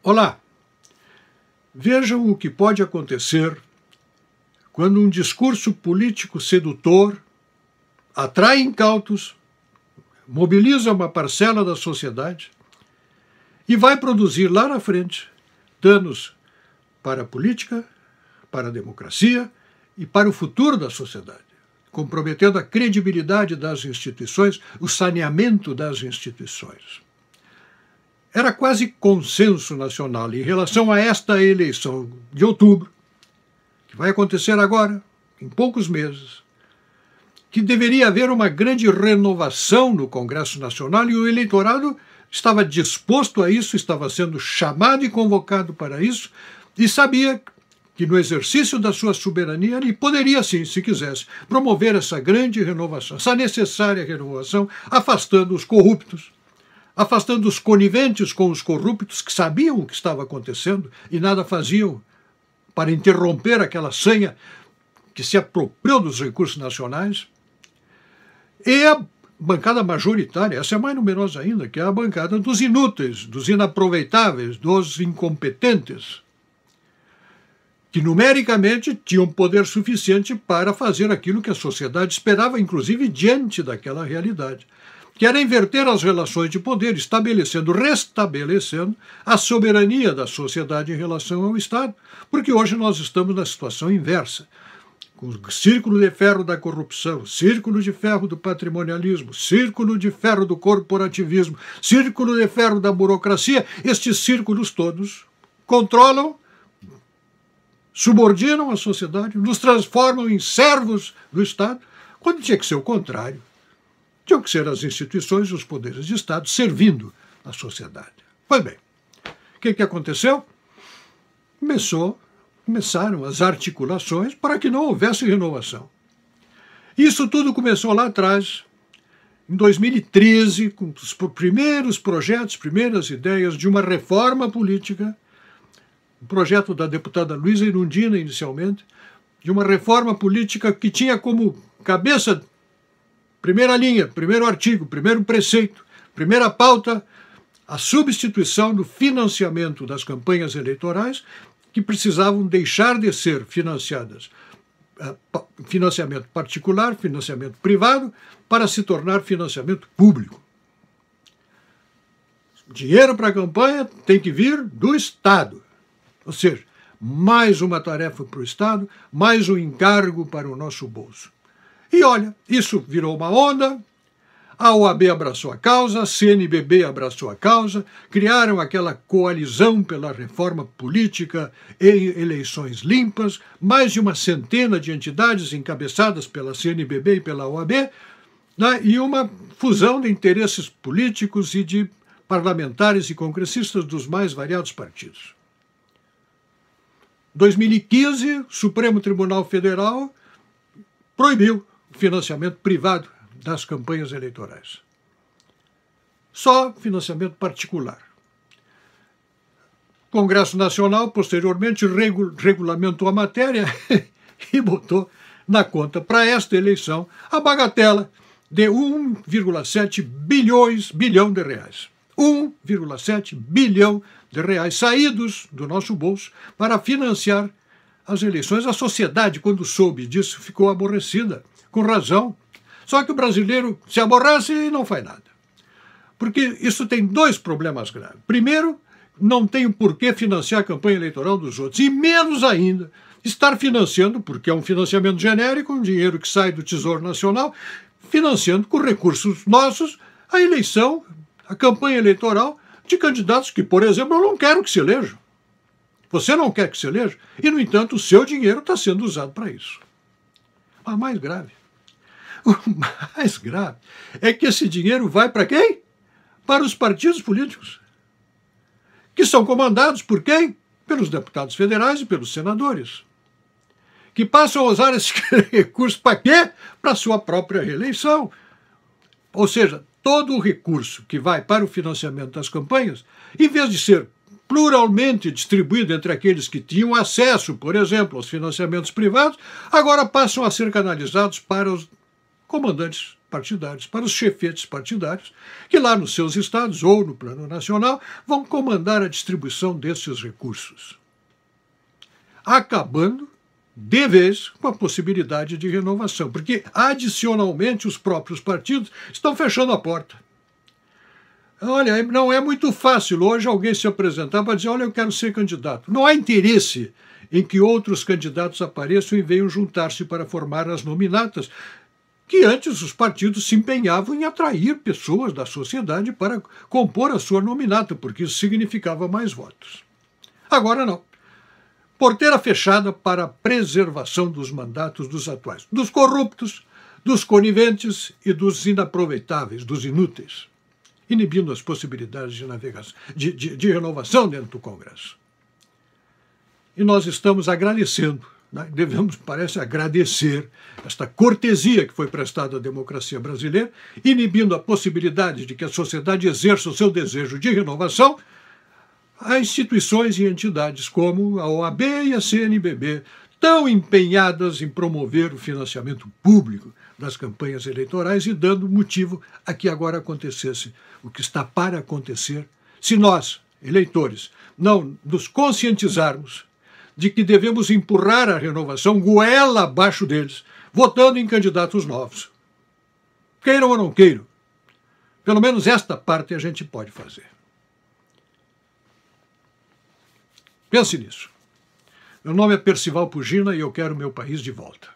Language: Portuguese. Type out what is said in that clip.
Olá! Vejam o que pode acontecer quando um discurso político sedutor atrai incautos, mobiliza uma parcela da sociedade e vai produzir lá na frente danos para a política, para a democracia e para o futuro da sociedade, comprometendo a credibilidade das instituições, o saneamento das instituições. Era quase consenso nacional em relação a esta eleição de outubro, que vai acontecer agora, em poucos meses, que deveria haver uma grande renovação no Congresso Nacional e o eleitorado estava disposto a isso, estava sendo chamado e convocado para isso e sabia que no exercício da sua soberania ele poderia sim, se quisesse, promover essa grande renovação, essa necessária renovação, afastando os corruptos, afastando os coniventes com os corruptos que sabiam o que estava acontecendo e nada faziam para interromper aquela sanha que se apropriou dos recursos nacionais. E a bancada majoritária, essa é mais numerosa ainda, que é a bancada dos inúteis, dos inaproveitáveis, dos incompetentes, que numericamente tinham poder suficiente para fazer aquilo que a sociedade esperava, inclusive diante daquela realidade, que era inverter as relações de poder, restabelecendo a soberania da sociedade em relação ao Estado, porque hoje nós estamos na situação inversa, com o círculo de ferro da corrupção, círculo de ferro do patrimonialismo, círculo de ferro do corporativismo, círculo de ferro da burocracia. Estes círculos todos controlam, subordinam a sociedade, nos transformam em servos do Estado, quando tinha que ser o contrário. Tinham que ser as instituições e os poderes de Estado servindo a sociedade. Pois bem, o que aconteceu? Começaram as articulações para que não houvesse renovação. Isso tudo começou lá atrás, em 2013, com os primeiros projetos, primeiras ideias de uma reforma política, um projeto da deputada Luísa Erundina, inicialmente, de uma reforma política que tinha como cabeça, primeira linha, primeiro artigo, primeiro preceito, primeira pauta, a substituição do financiamento das campanhas eleitorais, que precisavam deixar de ser financiadas, financiamento particular, financiamento privado, para se tornar financiamento público. Dinheiro para a campanha tem que vir do Estado. Ou seja, mais uma tarefa para o Estado, mais um encargo para o nosso bolso. E olha, isso virou uma onda, a OAB abraçou a causa, a CNBB abraçou a causa, criaram aquela coalizão pela reforma política e eleições limpas, mais de uma centena de entidades encabeçadas pela CNBB e pela OAB, né, e uma fusão de interesses políticos e de parlamentares e congressistas dos mais variados partidos. Em 2015, o Supremo Tribunal Federal proibiu o financiamento privado das campanhas eleitorais. Só financiamento particular. O Congresso Nacional, posteriormente, regulamentou a matéria e botou na conta para esta eleição a bagatela de 1,7 bilhão de reais. 1,7 bilhão de reais saídos do nosso bolso para financiar as eleições. A sociedade, quando soube disso, ficou aborrecida, com razão. Só que o brasileiro se aborrece e não faz nada. Porque isso tem dois problemas graves. Primeiro, não tem o porquê financiar a campanha eleitoral dos outros. E menos ainda, estar financiando, porque é um financiamento genérico, um dinheiro que sai do Tesouro Nacional, financiando com recursos nossos a eleição, a campanha eleitoral de candidatos que, por exemplo, eu não quero que se elejam. Você não quer que se eleja? E, no entanto, o seu dinheiro está sendo usado para isso. Mas mais grave. O mais grave é que esse dinheiro vai para quem? Para os partidos políticos, que são comandados por quem? Pelos deputados federais e pelos senadores, que passam a usar esse recurso para quê? Para a sua própria reeleição. Ou seja, todo o recurso que vai para o financiamento das campanhas, em vez de ser pluralmente distribuído entre aqueles que tinham acesso, por exemplo, aos financiamentos privados, agora passam a ser canalizados para os comandantes partidários, para os chefetes partidários, que lá nos seus estados ou no plano nacional vão comandar a distribuição desses recursos, acabando de vez com a possibilidade de renovação, porque adicionalmente os próprios partidos estão fechando a porta. Olha, não é muito fácil hoje alguém se apresentar para dizer, olha, eu quero ser candidato. Não há interesse em que outros candidatos apareçam e venham juntar-se para formar as nominatas, que antes os partidos se empenhavam em atrair pessoas da sociedade para compor a sua nominata, porque isso significava mais votos. Agora não. Porteira fechada para a preservação dos mandatos dos atuais, dos corruptos, dos coniventes e dos inaproveitáveis, dos inúteis, inibindo as possibilidades de renovação dentro do Congresso. E nós estamos agradecendo, né? Devemos, parece, agradecer esta cortesia que foi prestada à democracia brasileira, inibindo a possibilidade de que a sociedade exerça o seu desejo de renovação, a instituições e entidades como a OAB e a CNBB, tão empenhadas em promover o financiamento público das campanhas eleitorais e dando motivo a que agora acontecesse o que está para acontecer, se nós, eleitores, não nos conscientizarmos de que devemos empurrar a renovação goela abaixo deles, votando em candidatos novos. Queiram ou não queiram, pelo menos esta parte a gente pode fazer. Pense nisso. Meu nome é Percival Pugina e eu quero meu país de volta.